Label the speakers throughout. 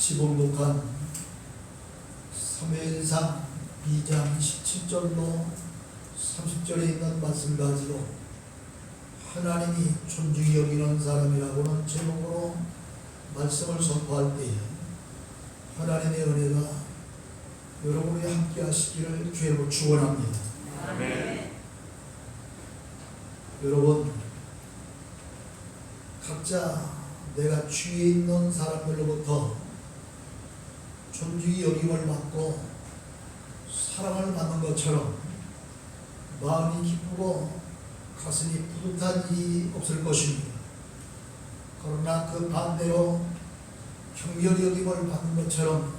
Speaker 1: 같이 봉독한 사무엘상 2장 17절로 30절에 있는 말씀 가지고 하나님이 존중히 여기는 사람이라고는 제목으로 말씀을 선포할 때에 하나님의 은혜가 여러분이 함께 하시기를 주의로 축원합니다.
Speaker 2: 아멘.
Speaker 1: 여러분, 각자 내가 주위에 있는 사람들로부터 존중이 여김을 받고 사랑을 받는 것처럼 마음이 기쁘고 가슴이 뿌듯한 일이 없을 것입니다. 그러나 그 반대로 경멸 여김을 받는 것처럼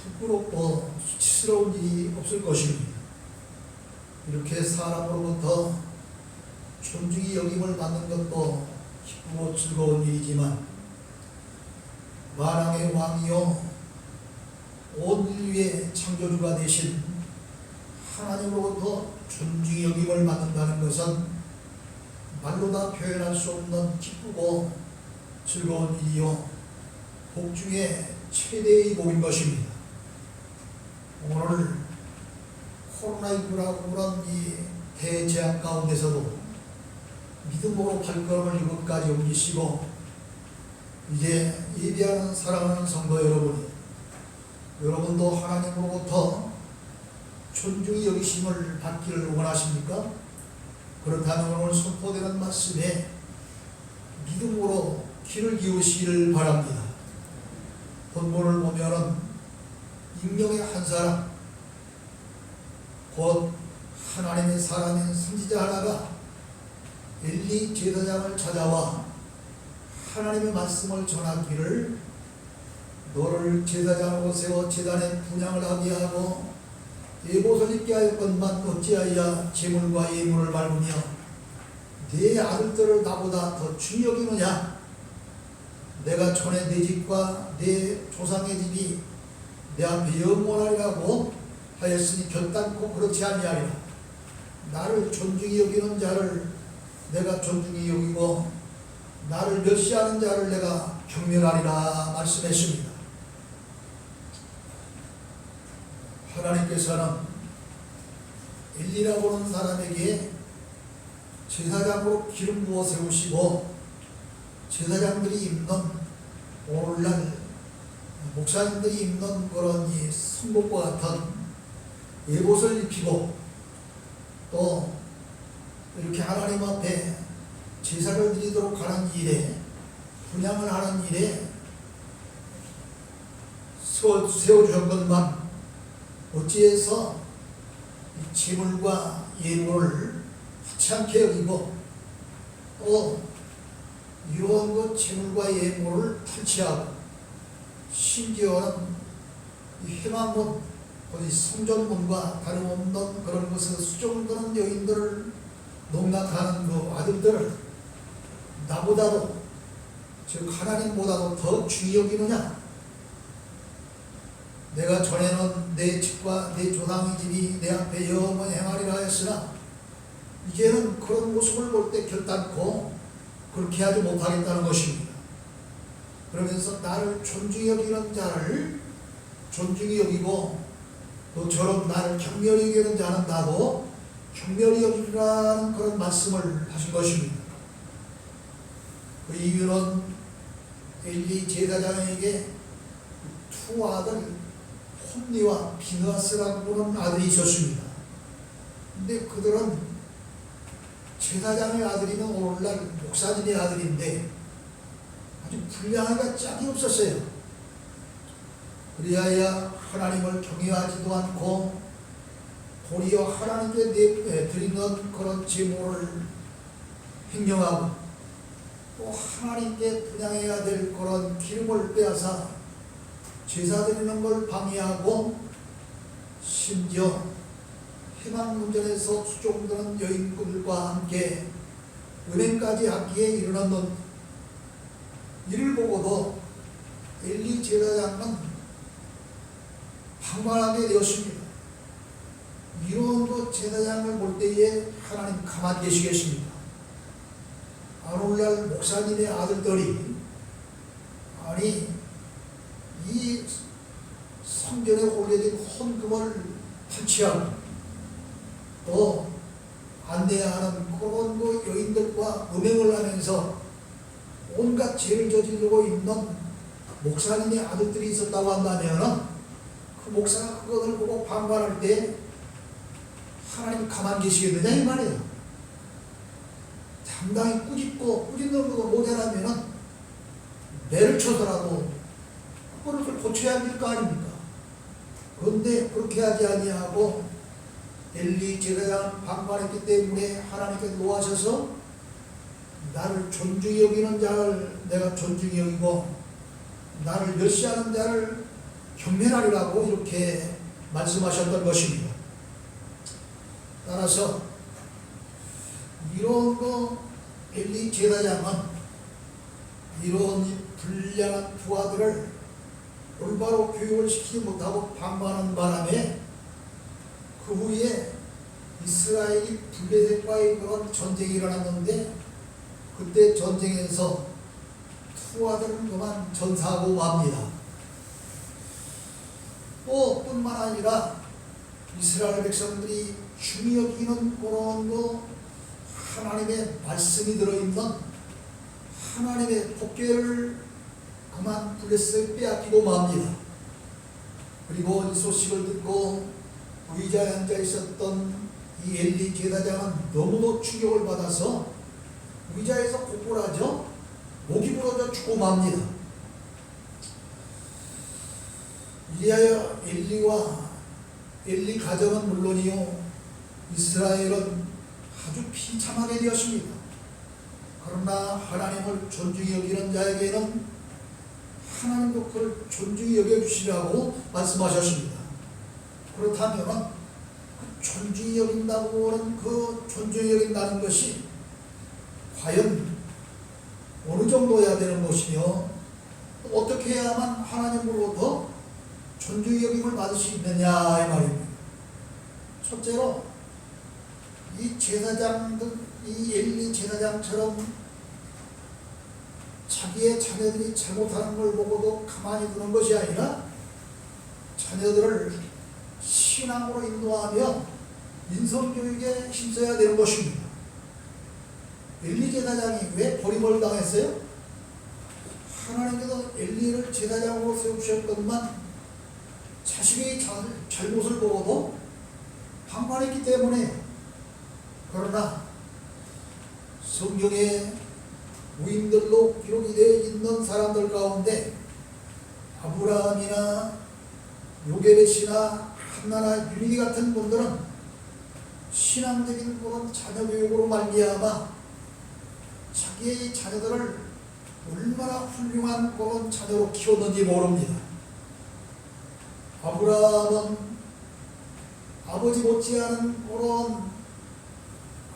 Speaker 1: 부끄럽고 수치스러운 일이 없을 것입니다. 이렇게 사람으로부터 존중이 여김을 받는 것도 기쁘고 즐거운 일이지만 만왕의 왕이요 온 인류의 창조주가 되신 하나님으로부터 존중이 여김을 받는다는 것은 말로 다 표현할 수 없는 기쁘고 즐거운 일이요 복 중에 최대의 복인 것입니다. 오늘 코로나19라고 그런 이 대재앙 가운데서도 믿음으로 발걸음을 이곳까지 옮기시고 이제 예배하는 사랑하는 성도 여러분도 하나님으로부터 존중이 여기심을 받기를 원하십니까? 그렇다면 오늘 선포되는 말씀에 믿음으로 귀를 기울이시기를 바랍니다. 본문을 보면은 익명의 한 사람, 곧 하나님의 사람인 선지자 하나가 엘리 제사장을 찾아와 하나님의 말씀을 전하기를 너를 제사장으로 세워 제단에 분향을 하게 하고 예봇을 입게 하였건만 어찌하여 제물과 예물을 밟으며 네 아들들을 나보다 더 중히 여기느냐? 내가 전에 네 집과 네 조상의 집이 내 앞에 영원하리라고 하였으니 결단코 그렇지 아니하리라. 나를 존중히 여기는 자를 내가 존중히 여기고 나를 멸시하는 자를 내가 경멸하리라 말씀했습니다. 하나님께서는 엘리라고 하는 사람에게 제사장으로 기름 부어 세우시고 제사장들이 입는 오늘날 목사님들이 입는 그런 이 선복과 같은 예봇을 입히고 또 이렇게 하나님 앞에 제사를 드리도록 하는 일에 분향을 하는 일에 세워주셨건만 어찌해서 이 제물과 예물을 하찮게 여기고 또 이러한 그 제물과 예물을 탈취하고 심지어는 이 회막문, 어디 성전문과 다름없는 그런 것에서 수종드는 여인들을 농락하는 그 아들들을 나보다도 즉 하나님보다도 더 중히 여기느냐? 내가 전에는 내 집과 내 조상의 집이 내 앞에 영원히 행하리라 하였으나 이제는 그런 모습을 볼 때 결단코 그렇게 하지 못하겠다는 것입니다. 그러면서 나를 존중히 여기는 자를 존중히 여기고 너처럼 나를 경멸히 여기는 자는 나도 경멸히 여기라는 그런 말씀을 하신 것입니다. 그 이유는 엘리 제사장에게 두 아들 홈니와 비느하스라고 하는 아들이 있었습니다. 근데 그들은 제사장의 아들이면 오늘날 목사님의 아들인데 아주 불량하기가 짝이 없었어요. 그리하여 하나님을 경외하지도 않고 도리어 하나님께 드리는 그런 제물을 행령하고 또 하나님께 분향해야 될 그런 기름을 빼앗아 제사 드리는 걸 방해하고 심지어 회막문전에서 수종드는 여인들과 함께 은행까지 하기에 이르는 이를 보고도 엘리 제사장은 방관하게 되었습니다. 이런 그 제사장을 볼 때에 하나님 가만히 계시겠습니다. 오늘날 목사님의 아들들이 아니 성전에 올려진 헌금을 탈취하고 또 안내하는 그런 그 여인들과 음행을 하면서 온갖 죄를 저지르고 있는 목사님의 아들들이 있었다고 한다면 그 목사가 그것을 보고 방관할 때 하나님 가만 계시겠느냐 이 말이에요. 상당히 꾸짖고 꾸짖는 것도 모자라면 매를 쳐서라도 그거를 고쳐야 될 거 아닙니까? 그런데 그렇게 하지 아니하고 엘리 제사장은 방관했기 때문에 하나님께서 노하셔서 나를 존중히 여기는 자를 내가 존중히 여기고 나를 멸시하는 자를 경멸하리라고 이렇게 말씀하셨던 것입니다. 따라서 이런 엘리 제사장은 이런 불량한 부하들을 올바로 교육을 시키지 못하고 방관하는 바람에 그 후에 이스라엘이 블레셋과의 그런 전쟁이 일어났는데 그때 전쟁에서 투하들은 그만 전사하고 맙니다. 또 뿐만 아니라 이스라엘 백성들이 중히 여기는 그런 하나님의 말씀이 들어있는 하나님의 법궤를 그만 블레셋에 빼앗기고 맙니다. 그리고 이 소식을 듣고 의자에 앉아 있었던 이 엘리 제사장은 너무도 충격을 받아서 의자에서 고꾸라져 목이 부러져 죽고 맙니다. 이리하여 엘리 가정은 물론이요 이스라엘은 아주 비참하게 되었습니다. 그러나 하나님을 존중히 여기는 자에게는 하나님도 그를 존중히 여겨주시라고 말씀하셨습니다. 그렇다면 그 존중히 여긴다고 하는 그 존중히 여긴다는 것이 과연 어느 정도여야 되는 것이며 어떻게 해야만 하나님으로부터 존중히 여김을 받을 수 있느냐 이 말입니다. 첫째로 이 제사장들, 이 엘리 제사장처럼 자기의 자녀들이 잘못하는 걸 보고도 가만히 두는 것이 아니라 자녀들을 신앙으로 인도하며 인성교육에 힘써야 되는 것입니다. 엘리 제사장이 왜 버림을 당했어요? 하나님께서 엘리를 제사장으로 세우셨건만 자식의 잘못을 보고도 방관했기 때문에. 그러나 성경에 우인들로 기록이 되어 있는 사람들 가운데 아브라함이나 요게벳이나 한나나 유리 같은 분들은 신앙적인 그런 자녀 교육으로 말미암아 자기의 자녀들을 얼마나 훌륭한 그런 자녀로 키웠는지 모릅니다. 아브라함은 아버지 못지않은 그런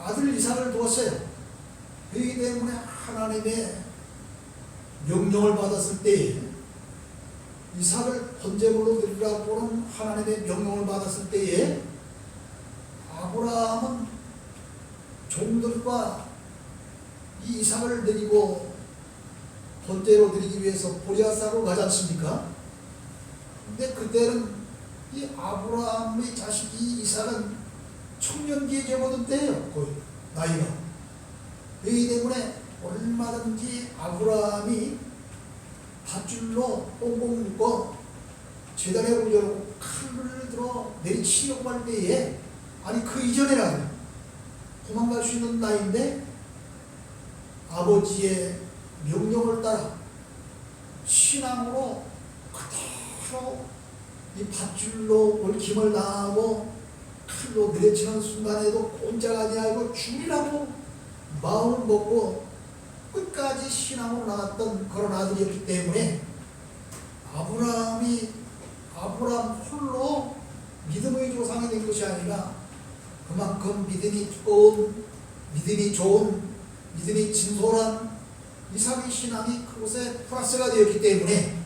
Speaker 1: 아들 이삭을 두었어요. 그렇기 때문에 하나님의 명령을 받았을 때에 이삭을 번제물로 드리라고는 하나님의 명령을 받았을 때에 아브라함은 종들과 이 이삭을 드리고 번제로 드리기 위해서 보리아사로 가지 않습니까? 근데 그때는 이 아브라함의 자식이 이삭은 청년기에 접어든 때예요. 거의 나이가. 그렇기 때문에 얼마든지 아브라함이 밧줄로 꽁꽁 묶어 제단에 올려놓고 칼을 들어 내리치려고 할 때에 아니 그 이전에라도 도망갈 수 있는 나이인데 아버지의 명령을 따라 신앙으로 그대로 이 밧줄로 얽힘을 당하고 칼로 내리치는 순간에도 꼼짝 아니하고 죽이라고 마음을 먹고 끝까지 신앙으로 나갔던 그런 아들이었기 때문에 아브라함 홀로 믿음의 조상이 된 것이 아니라 그만큼 믿음이 두꺼운, 믿음이 좋은, 믿음이 진솔한 이삭의 신앙이 그곳에 플러스가 되었기 때문에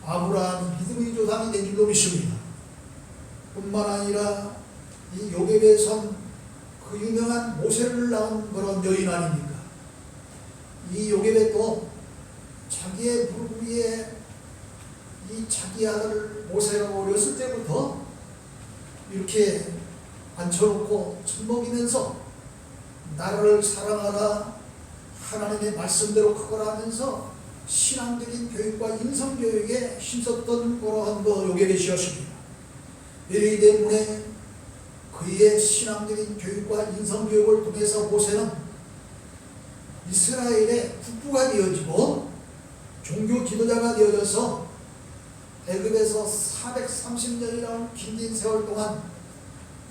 Speaker 1: 아브라함이 믿음의 조상이 된 줄로 믿습니다. 뿐만 아니라 이 요게벳은 그 유명한 모세를 낳은 그런 여인 아닙니까? 이 요게벳도 자기의 무릎 위에 이 이 자기 아들 모세가 어렸을 때부터 이렇게 앉혀놓고 젖 먹이면서 나라를 사랑하라, 하나님의 말씀대로 크거라 하면서 신앙적인 교육과 인성교육에 힘썼던 그러한 요괴 시였습니다. 이러기 때문에 그의 신앙적인 교육과 인성교육을 통해서 모세는 이스라엘의 국부가 되어지고 종교 지도자가 되어져서 애굽에서 430년이라는 긴 세월 동안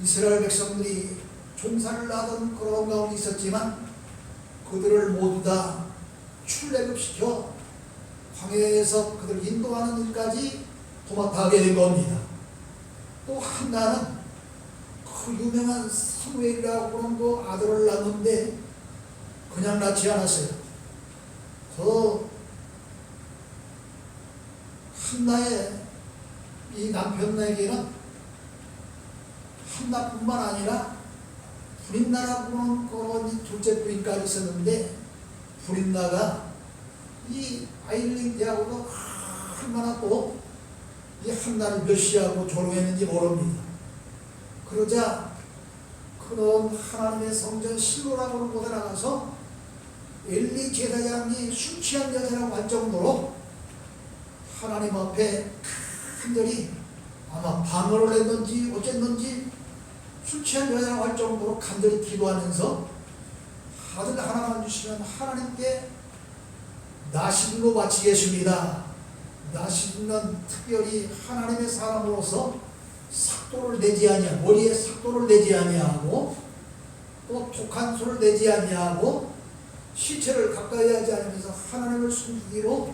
Speaker 1: 이스라엘 백성들이 종살을 하던 그런 가운데 있었지만 그들을 모두 다 출애굽시켜 광야에서 그들을 인도하는 일까지 도맡아하게 된 겁니다. 또 한나는 그 유명한 사무엘이라고 그런 아들을 낳는데 그냥 낳지 않았어요. 그 한나의 이 남편에게는 한나뿐만 아니라 불인나라고 하는 그런 둘째 부인까지 있었는데 불인나가 이 아이를 대하고도 얼마나 또 이 한나를 멸시하고 조롱했는지 모릅니다. 그러자 그런 하나님의 성전 실로라고 하는 곳에 나가서 엘리 제사장이 술 취한 여자라고 할 정도로 하나님 앞에 간절히 아마 방언을 했는지 어쨌는지 술 취한 여자라고 할 정도로 간절히 기도하면서 아들 하나만 주시면 하나님께 나시린로 바치겠습니다. 나시린은 특별히 하나님의 사람으로서 삭도를 내지 아니하고 머리에 삭도를 내지 아니하고 또 독한 소를 내지 아니하고 시체를 가까이 하지 않으면서 하나님을 숨기기로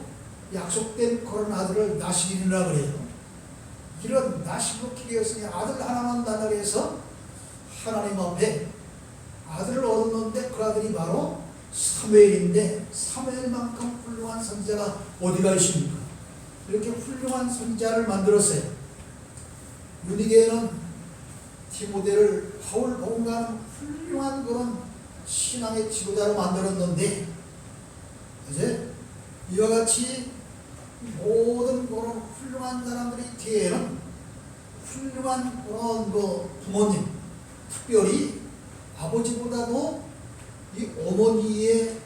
Speaker 1: 약속된 그런 아들을 나시린이라 그래요. 이런 나시린로 기계였으니 아들 하나만 달라고 해서 하나님 앞에 아들을 얻었는데 그 아들이 바로 사무엘인데 사무엘만큼 훌륭한 선지자가 어디가 있습니까? 이렇게 훌륭한 선지자를 만들었어요. 유니게는 디모데를 바울 복음과는 훌륭한 그런 신앙의 지도자로 만들었는데 이제 이와 같이 모든 그런 훌륭한 사람들의 뒤에는 훌륭한 그런 부모님, 특별히 아버지보다도 이 어머니의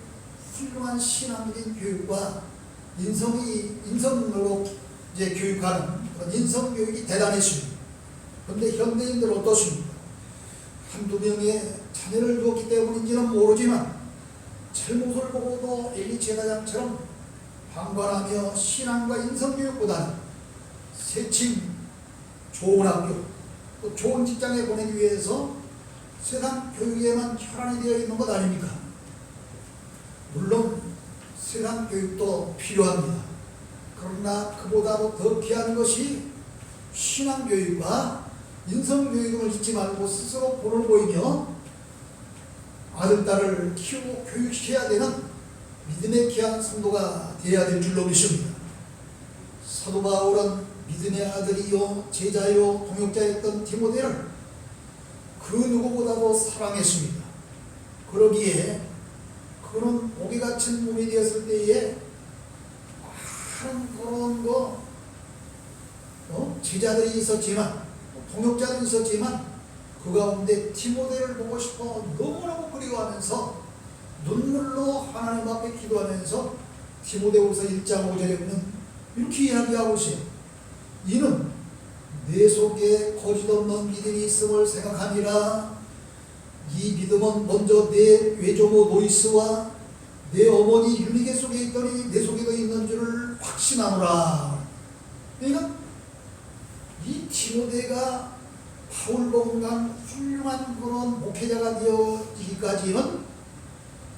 Speaker 1: 훌륭한 신앙적인 교육과 인성으로 이제 교육하는 그런 인성교육이 대단했습니다. 그런데 현대인들 어떻습니까? 한두 명의 자녀를 두었기 때문인지는 모르지만 잘못을 보고도 엘리 제사장처럼 방관하며 신앙과 인성교육보다는 새침 좋은 학교 또 좋은 직장에 보내기 위해서 세상 교육에만 혈안이 되어 있는 것 아닙니까? 물론 세상 교육도 필요합니다. 그러나 그보다도 더 귀한 것이 신앙교육과 인성교육을 잊지 말고 스스로 본을 보이며 아들, 딸을 키우고 교육시켜야 되는 믿음의 귀한 성도가 되어야 될 줄로 믿습니다. 사도 바울은 믿음의 아들이요 제자요 동역자였던 디모데를 그 누구보다도 사랑했습니다. 그러기에 그는 옥에 갇힌 몸이 되었을 때에 많은 그런 제자들이 있었지만 동역자들이 있었지만 그 가운데 디모데를 보고 싶어 너무너무 그리워하면서 눈물로 하나님 앞에 기도하면서 디모데후서 1장 5절에는 이렇게 이야기하고 있어요. 이는 내 속에 거짓없는 믿음이 있음을 생각하니라. 이 믿음은 먼저 내 외조모 노이스와 내 어머니 유니게 속에 있더니 내 속에도 있는 줄을 확신하노라. 그러니까 이 디모데가 바울복음과 훌륭한 그런 목회자가 되어지기까지는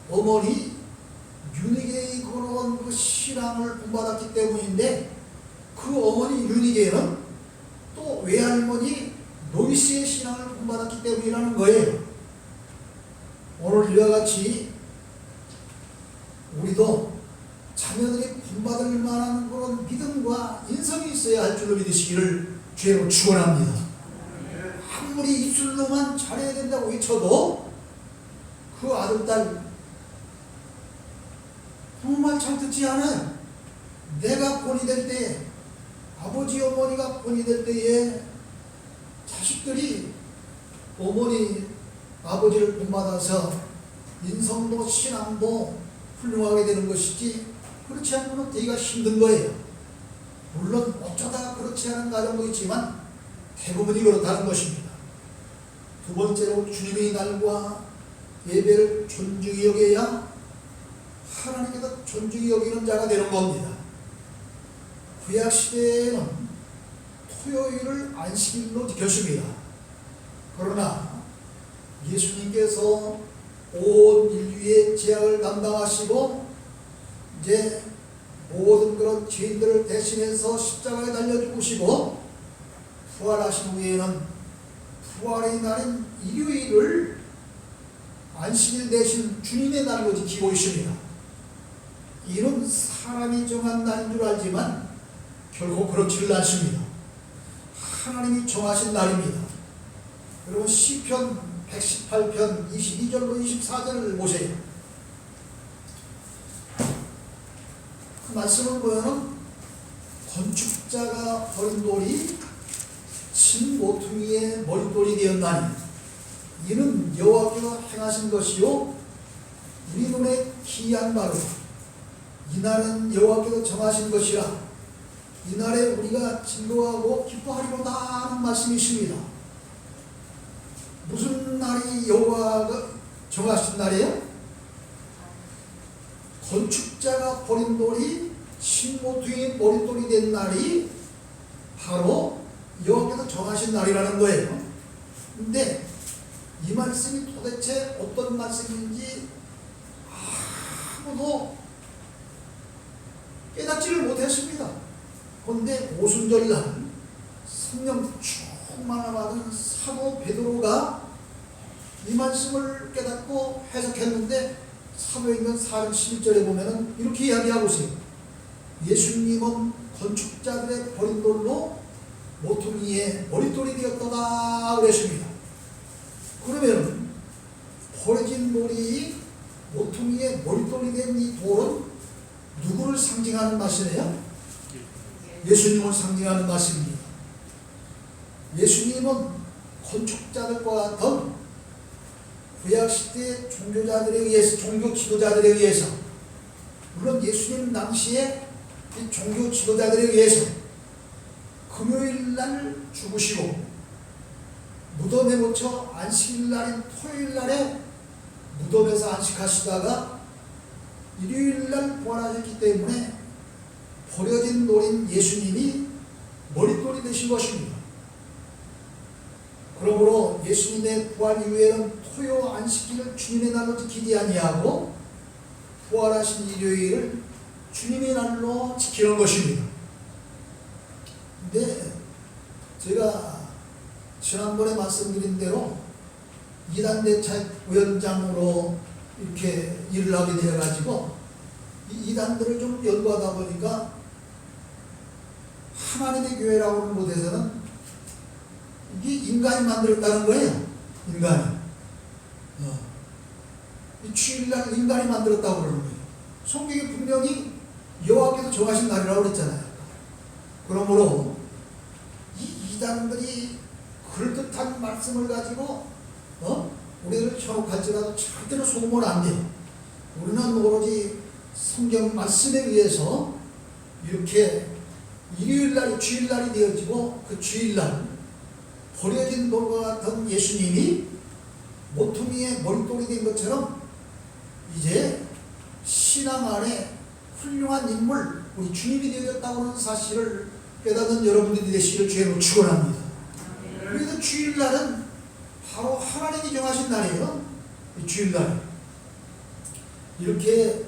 Speaker 1: 어머니 유니게의 그런 그 신앙을 본받았기 때문인데 그 어머니 유니게는 또 외할머니 노이스의 신앙을 본받았기 때문이라는 거예요. 오늘 이와 같이 우리도 자녀들이 본받을 만한 그런 믿음과 인성이 있어야 할 줄로 믿으시기를 주의로 축원합니다. 아무리 입술로만 잘해야 된다고 외쳐도 그 아들, 딸 정말 잘 듣지 않아요. 내가 본이 될 때 아버지 어머니가 본이 될 때에 자식들이 어머니 아버지를 본받아서 인성도 신앙도 훌륭하게 되는 것이지, 그렇지 않으면 되기가 힘든 거예요. 물론 어쩌다 그렇지 않은 가정도 있지만 대부분이 그렇다는 것입니다. 두 번째로 주님의 날과 예배를 존중히 여겨야 하나님께서 존중히 여기는 자가 되는 겁니다. 구약시대에는 토요일을 안식일로 지켰습니다. 그러나 예수님께서 온 인류의 죄악을 담당하시고 이제 모든 그런 죄인들을 대신해서 십자가에 달려 죽으시고 부활하신 후에는 부활의 날인 일요일을 안식일 대신 주님의 날로 지키고 있습니다. 이는 사람이 정한 날인 줄 알지만 결코 그렇지를 않습니다. 하나님이 정하신 날입니다. 여러분 시편 118편 22절로 24절을 보세요. 그 말씀을 보면 건축자가 버린 돌이 친 모퉁이의 머릿돌이 되었나니 이는 여호와께서 행하신 것이요 우리 눈에 기이한 바로 이날은 여호와께서 정하신 것이라 이날에 우리가 즐거워하고 기뻐하리로다 하는 말씀이십니다. 무슨 날이 여호와가 정하신 날이에요? 건축자가 버린 돌이 신모퉁이의 머릿돌이 된 날이 바로 여호와께서 정하신 날이라는 거예요. 근데 이 말씀이 도대체 어떤 말씀인지 아무도 깨닫지를 못했습니다. 그런데 오순절날 성령 충만을 받은 사도 베드로가 이 말씀을 깨닫고 해석했는데 사도행전 4장 11절에 보면 이렇게 이야기하고 있어요. 예수님은 건축자들의 버린 돌로 모퉁이의 머릿돌이 되었다 그랬습니다. 그러면 버려진 돌이 모퉁이의 머릿돌이 된 이 돌은 누구를 상징하는 말씀이에요? 예수님을 상징하는 말씀입니다. 예수님은 건축자들과 같은 구약시대 종교 지도자들에 의해서 물론 예수님 당시에 이 종교 지도자들에 의해서 금요일날 죽으시고 무덤에 묻혀 안식일날인 토요일날에 무덤에서 안식하시다가 일요일날 부활하셨기 때문에 버려진 돌인 예수님이 머릿돌이 되신 것입니다. 그러므로 예수님의 부활 이후에는 토요 안식일을 주님의 날로 지키지 아니하고 부활하신 일요일을 주님의 날로 지키는 것입니다. 근데 제가 지난번에 말씀드린 대로 이단대책 위원장으로 이렇게 일을 하게 되어가지고 이 이단들을 좀 연구하다 보니까 하나님의 교회라고 하는 곳에서는 이게 인간이 만들었다는 거예요. 인간이. 이 주일날 인간이 만들었다고 그러는 거예요. 성경이 분명히 여호와께서 정하신 날이라고 그랬잖아요. 그러므로 이 이단들이 그럴듯한 말씀을 가지고 우리를 현혹할지라도 절대로 속으면 안 돼요. 우리는 오로지 성경 말씀에 의해서 이렇게 일요일날이 주일날이 되어지고 그 주일날 버려진 돌과 같은 예수님이 모퉁이의 머릿돌이 된 것처럼 이제 신앙 안에 훌륭한 인물 우리 주님이 되었다고 하는 사실을 깨닫는 여러분들이 되시기를 주의로 축원합니다. 그래서 주일날은 바로 하나님이 정하신 날이에요. 주일날 이렇게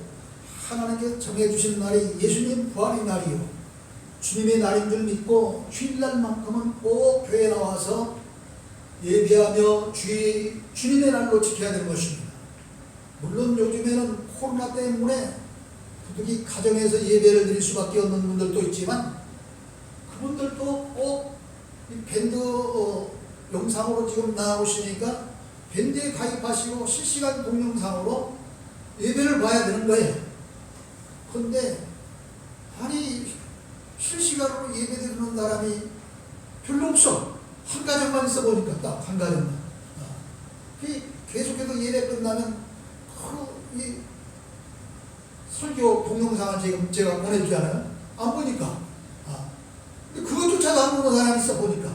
Speaker 1: 하나님께서 정해주신 날이 예수님 부활의 날이요 주님의 날인 줄 믿고 주일날만큼은 꼭 교회에 나와서 예배하며 주님의 날로 지켜야 되는 것입니다. 물론 요즘에는 코로나 때문에 부득이 가정에서 예배를 드릴 수밖에 없는 분들도 있지만 그분들도 꼭 밴드 영상으로 지금 나오시니까 밴드에 가입하시고 실시간 동영상으로 예배를 봐야 되는 거예요. 그런데 아니 실시간으로 예배드리는 사람이 별로 없어. 한 가정만 있어 보니까 딱 한 가정만. 계속해서 예배 끝나면 이 설교 동영상을 제가 보내주잖아요. 안 보니까. 근데 그것조차도 안 보는 사람이 있어 보니까.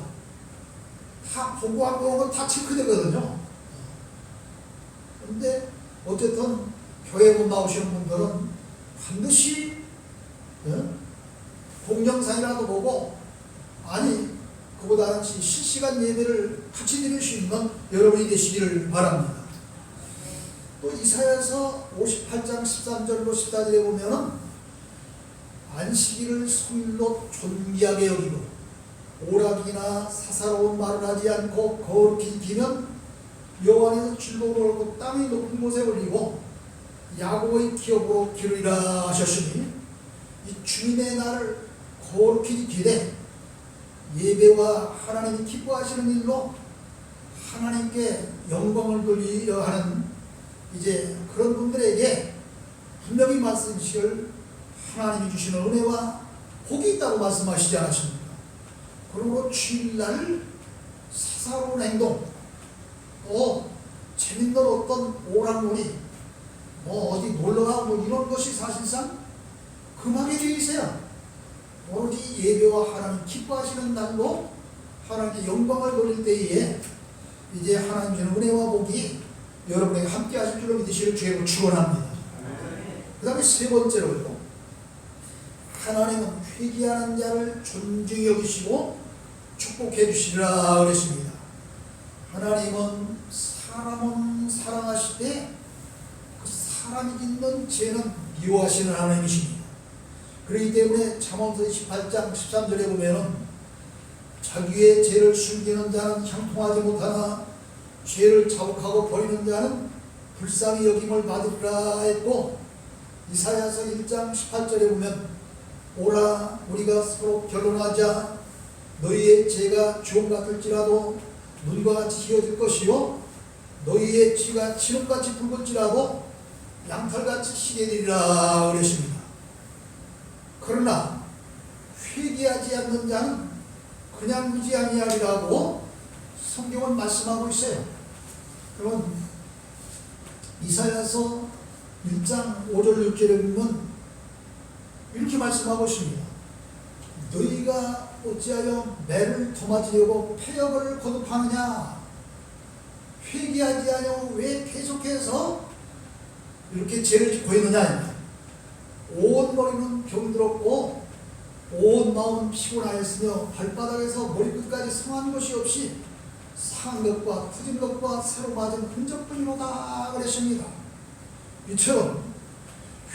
Speaker 1: 다 보고 안 보는 건 다 체크되거든요. 근데 어쨌든 교회 못 나오시는 분들은 반드시 동영상이라도 보고, 아니 그보다는 실시간 예배를 같이 드릴 수 있는 여러분이 되시기를 바랍니다. 또 이사야서 58장 13절로 14절에 보면은 안식일을 성일로 존귀하게 여기고 오락이나 사사로운 말을 하지 않고 거룩히 지키면 여호와 안에서 즐거움을 얻고 땅의 높은 곳에 올리고 야곱의 기업으로 기르리라 하셨으니, 이 주님의 날을 거룩히 지키되 예배와 하나님이 기뻐하시는 일로 하나님께 영광을 돌리려 하는 이제 그런 분들에게 분명히 말씀하실 하나님이 주시는 은혜와 복이 있다고 말씀하시지 않았습니까? 그러므로 주일날 사사로운 행동, 또 재밌는 어떤 오락놀이, 어디 놀러가고 이런 것이 사실상 금하게 되어 있어요. 오로지 예배와 하나님 기뻐하시는 날로 하나님께 영광을 돌릴 때에 이제 하나님 주는 은혜와 복이 여러분에게 함께 하실 줄로 믿으시길 주의로 축원합니다. 그 다음에 세 번째로요, 하나님은 회개하는 자를 존중히 여기시고 축복해 주시리라 그랬습니다. 하나님은 사람은 사랑하시되 그 사람이 짓는 죄는 미워하시는 하나님이십니다. 그렇기 때문에 잠언서 28장 13절에 보면은 자기의 죄를 숨기는 자는 형통하지 못하나 죄를 자복하고 버리는 자는 불쌍히 여김을 받으리라 했고, 이사야서 1장 18절에 보면 오라 우리가 서로 결론하자 너희의 죄가 주홍 같을지라도 눈과 같이 희어질 것이요 너희의 지가 지름같이 붉을지라도 양털같이 희게 되리라 그랬습니다. 그러나 회개하지 않는 자는 그냥 무지 아니하리라고 성경은 말씀하고 있어요. 그럼 이사야서 1장 5절 6절에 보면 이렇게 말씀하고 있습니다. 너희가 어찌하여 매를 도맞으려고 폐역을 거듭하느냐? 회개하지 아니하고 왜 계속해서 이렇게 죄를 짓고 있느냐? 온 머리는 병들었고 온 마음은 피곤하였으며 발바닥에서 머리끝까지 상한 것이 없이 상한 것과 터진 것과 새로 맞은 흔적뿐이로다 그랬습니다. 이처럼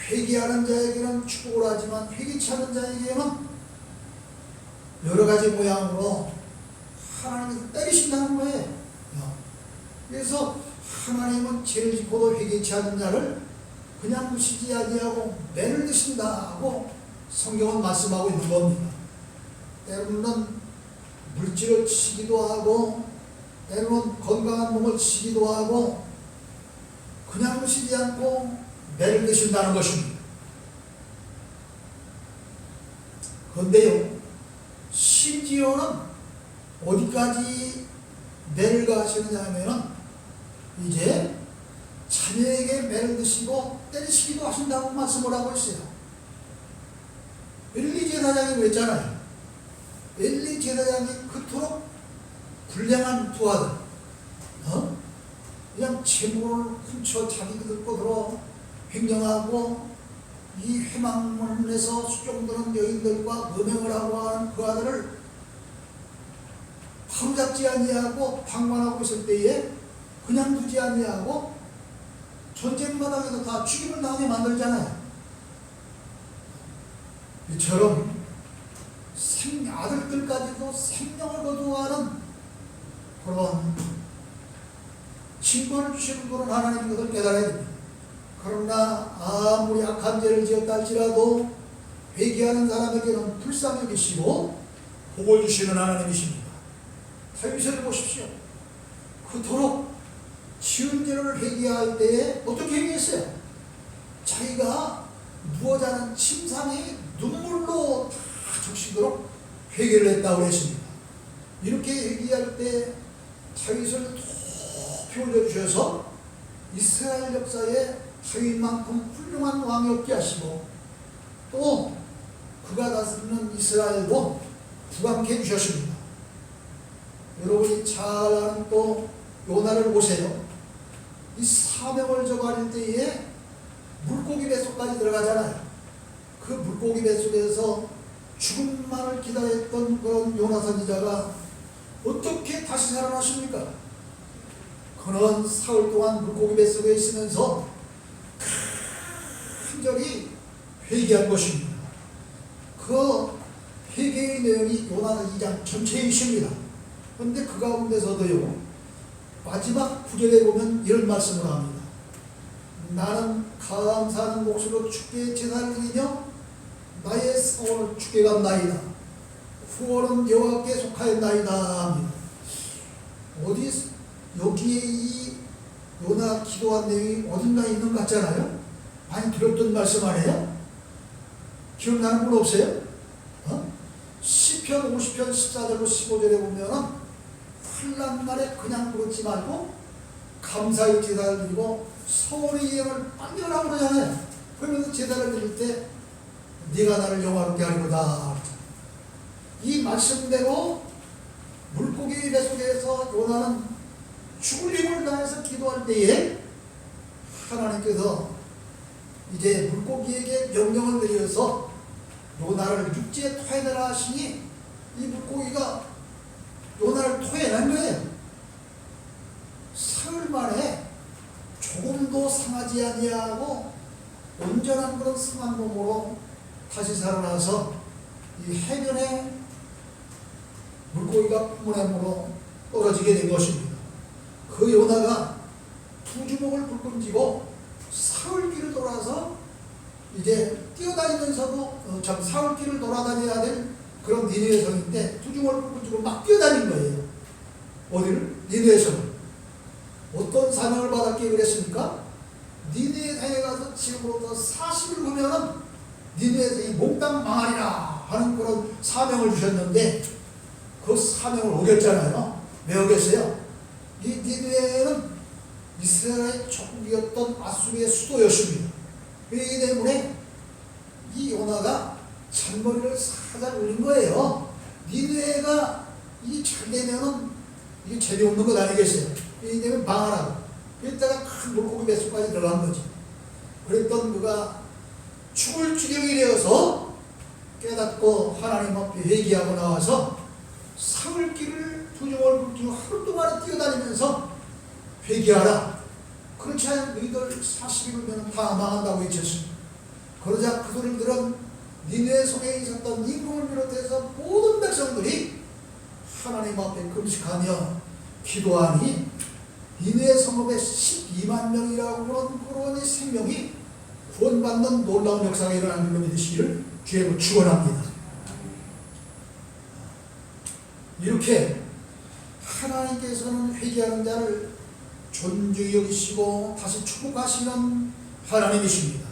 Speaker 1: 회개하는 자에게는 축복을 하지만 회개치 않는 자에게는 여러 가지 모양으로 하나님이 때리신다는 거예요. 그래서 하나님은 죄를 짓고도 회개치 않는 자를 그냥 무시지 아니하고 매를 드신다고 성경은 말씀하고 있는 겁니다. 때로는 물질을 치기도 하고 때로는 건강한 몸을 치기도 하고 그냥 무시지 않고 매를 드신다는 것입니다. 그런데요, 심지어는 어디까지 매를 가시느냐 하면은 이제 자녀에게 매를 드시고 때리시기도 하신다고 말씀을 하고 있어요. 엘리 제사장이 그랬잖아요. 엘리 제사장이 그토록 불량한 두 아들, 그냥 재물을 훔쳐 자기들 것으로 횡령하고 이 회망문에서 수종드는 여인들과 음행을 하고 하는 그 아들을 바로잡지 아니하고 방관하고 있을 때에 그냥 두지 아니하고 전쟁마당에서 다 죽임을 당하게 만들잖아요. 이처럼 아들들까지도 생명을 거두어하는 그런 징벌을 주시는 분은 하나님인 것을 깨달아야 됩니다. 그러나 아무리 악한 죄를 지었다 할지라도 회개하는 사람에게는 불쌍히 여기시고 복을 주시는 하나님이십니다. 다윗을 보십시오. 그토록 지은 죄를 회개할 때에 어떻게 회개했어요? 자기가 누워 자는 침상에 눈물로 다 적시도록 회개를 했다고 했습니다. 이렇게 회개할 때 다윗을 높이 올려주셔서 이스라엘 역사에 다윗만큼 훌륭한 왕이 없게 하시고 또 그가 다스리는 이스라엘도 부강케 해주셨습니다. 여러분이 잘 아는 또 요나를 보세요. 이 사명을 저버릴 때에 물고기 뱃속까지 들어가잖아요. 그 물고기 뱃속에서 죽음만을 기다렸던 그런 요나 선지자가 어떻게 다시 살아났습니까? 그는 사흘 동안 물고기 뱃속에 있으면서 간절히 회개한 것입니다. 그 회개의 내용이 요나 2장 전체에 있습니다. 그런데 그 가운데서도요, 마지막 9절에 보면 이런 말씀을 합니다. 나는 감사하는 목소리로 주께 제사를 드리며 나의 사원을 주께 갚나이다. 후원은 여호와께 속하였나이다 합니다. 여기에 이 요나 기도한 내용이 어딘가에 있는 것 같잖아요. 많이 들었던 말씀 아니에요? 기억나는 분 없어요? 시편 50편 14절로 15절에 보면은 환난 날에 그냥 그렇지 말고 감사의 제사를 드리고 서울의 예언을 빨리하라고 그러잖아요. 그러면서 제사를 드릴 때 네가 나를 영화롭게 하리로다. 이 말씀대로 물고기 뱃속에서 요나는 죽을 힘을 다해서 기도할 때에 하나님께서 이제 물고기에게 명령을 내려서 요나를 육지에 토해내라 하시니 이 물고기가 요나를 토해낸 거예요. 사흘 만에 조금도 상하지 아니하고 온전한 그런 상한 몸으로 다시 살아나서 이 해변에 물고기가 풍문함으로 떨어지게 된 것입니다. 그 요나가 두 주먹을 불끈 쥐고 사흘길을 돌아서 이제 뛰어다니면서도 사흘길을 돌아다녀야 될 그런 니느웨 성인데 두 주먹을 불끈 쥐고 막 뛰어다닌 거예요. 어디를? 니느웨 성. 어떤 사명을 받았기에 그랬습니까? 니느웨 성에 가서 지금으로부터 40일 후면은 니느웨 성이 몽땅 망하리라 하는 그런 사명을 주셨는데 그 사명을 어겼잖아요. 왜 어겼어요? 이 니느웨는 이스라엘의 적국이었던 아수르의 수도였습니다. 그렇기 때문에 이 요나가 잔머리를 살살 올린 거예요. 니느웨가 이 잘되면은 이게 재미없는 것 아니겠어요? 그렇기 때문에 망하라고. 그랬다가 큰 물고기 뱃속까지 들어간 거지. 그랬던 그가 죽을 지경이 되어서 깨닫고 하나님 앞에 회개하고 나와서 사흘길을 두 주먹을 불기고 하루 동안 뛰어다니면서 회개하라. 그렇지 않으면 너희들 40일이면 다 망한다고 외쳤습니다. 그러자 그 소리를 들은 니느웨 성에 있었던 임금을 비롯해서 모든 백성들이 하나님 앞에 금식하며 기도하니 니느웨 성읍에 12만 명이라고 그런 생명이 구원받는 놀라운 역사가 일어난 줄로 믿으시기를 주의로 축원합니다. 이렇게 하나님께서는 회개하는 자를 존중히 여기시고 다시 축복하시는 하나님이십니다.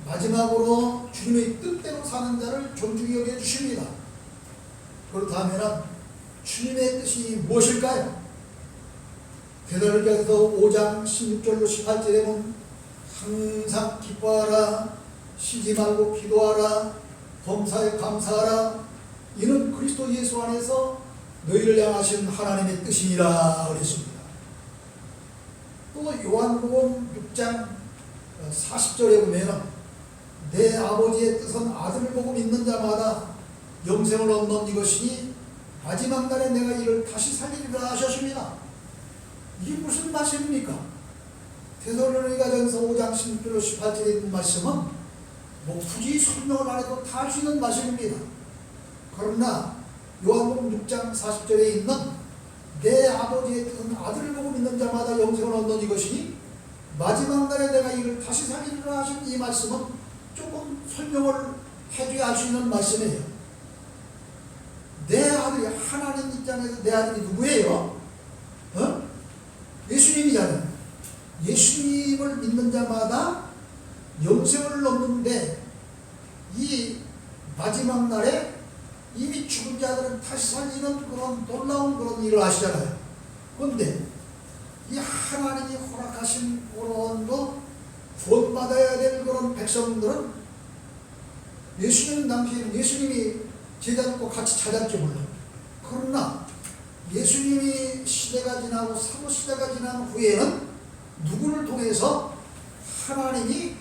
Speaker 1: 마지막으로 주님의 뜻대로 사는 자를 존중히 여겨주십니다. 그렇다면 주님의 뜻이 무엇일까요? 데살로니가서 5장 16절로 18절에 보면 항상 기뻐하라, 쉬지 말고 기도하라, 범사에 감사하라, 이는 그리스도 예수 안에서 너희를 향하신 하나님의 뜻이니라 그랬습니다. 또 요한복음 6장 40절에 보면 내 아버지의 뜻은 아들을 보고 믿는 자마다 영생을 얻는 이것이니 마지막 날에 내가 이를 다시 살리리라 하셨습니다. 이게 무슨 말씀입니까? 데살로니가전서 5장 16절로 18절에 있는 말씀은 뭐 굳이 설명을 안 해도 다 할 수 있는 말씀입니다. 그러나 요한복음 6장 40절에 있는 내 아버지의 뜻은 아들을 보고 믿는 자마다 영생을 얻는 이것이니 마지막 날에 내가 이를 다시 살리리라 하신 이 말씀은 조금 설명을 해줘야 할 수 있는 말씀이에요. 내 아들이 하나님 입장에서 내 아들이 누구예요? 예수님이잖아요. 예수님을 믿는 자마다 영생을 얻는데 이 마지막 날에 이미 죽은 자들은 다시 살리는 그런 놀라운 그런 일을 하시잖아요. 그런데 이 하나님이 허락하신 그런 구원받아야 될 그런 백성들은 예수님 당시에는 예수님이 제자들과 같이 찾았지 몰라요. 그러나 예수님이 시대가 지나고 사도 시대가 지난 후에는 누구를 통해서 하나님이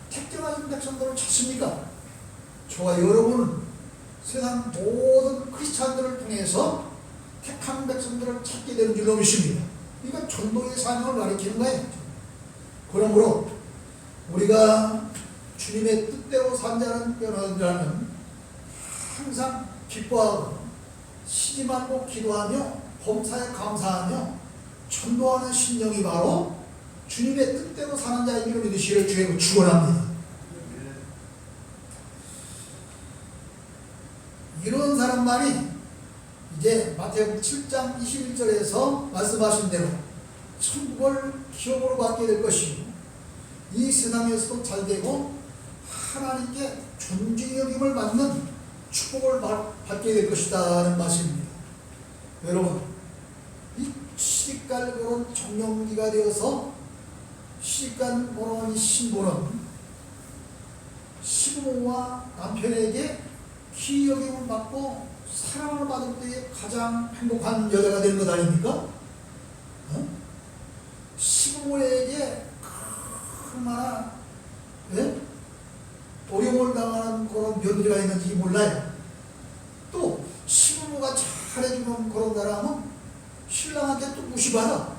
Speaker 1: 택정하신 백성들을 찾습니까? 저와 여러분은 세상 모든 크리스찬들을 통해서 택한 백성들을 찾게 되는 줄로 믿습니다. 이건 전도의 사명을 가리키는 거예요. 그러므로 우리가 주님의 뜻대로 산 자는 변화라는 항상 기뻐하고 쉬지 말고 기도하며 범사에 감사하며 전도하는 신령이 바로 주님의 뜻대로 사는 자인 줄 믿으시기를 주님으로 축원합니다. 이런 사람만이 이제 마태복음 7장 21절에서 말씀하신 대로 천국을 기업으로 받게 될 것이고 이 세상에서도 잘되고 하나님께 존귀 여김을 받는 축복을 받게 될 것이다는 말씀입니다. 여러분, 이 시집갈 그런 정년기가 되어서 시집간 그런 신부는 시부모와 남편에게 귀 여김을 받고 사랑을 받을 때에 가장 행복한 여자가 되는 것 아닙니까? 시부모에게 얼마나 어려움을 당하는 그런 며느리가 있는지 몰라요. 또 시부모가 잘해주는 그런 사람은 신랑한테 또 무시받아.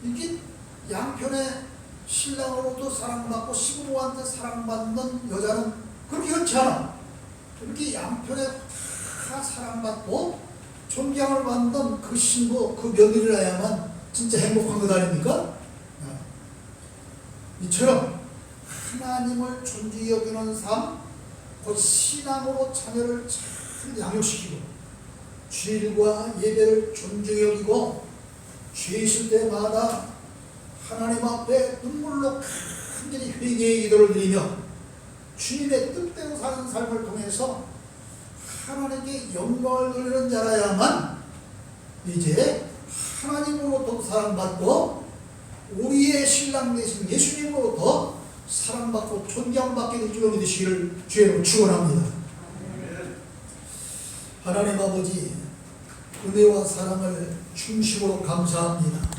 Speaker 1: 이게 양편의 신랑으로도 사랑받고 시부모한테 사랑받는 여자는 그렇게 흔치 않아. 이렇게 양편에 다 사랑받고 존경을 받는 그 신부, 그 며느리라야만 진짜 행복한 것 아닙니까? 이처럼 하나님을 존귀히 여기는 삶, 곧 신앙으로 자녀를 잘 양육시키고 주일과 예배를 존중히 여기고 죄 있을 때마다 하나님 앞에 눈물로 간절히 회개의 기도를 드리며 주님의 뜻대로 사는 삶을 통해서 하나님께 영광을 돌리는 자라야만 이제 하나님으로부터 사랑받고 우리의 신랑 되신 예수님으로부터 사랑받고 존경받게 될 줄로 믿으시기를 주의로 축원합니다. 하나님 아버지, 은혜와 사랑을 중심으로 감사합니다.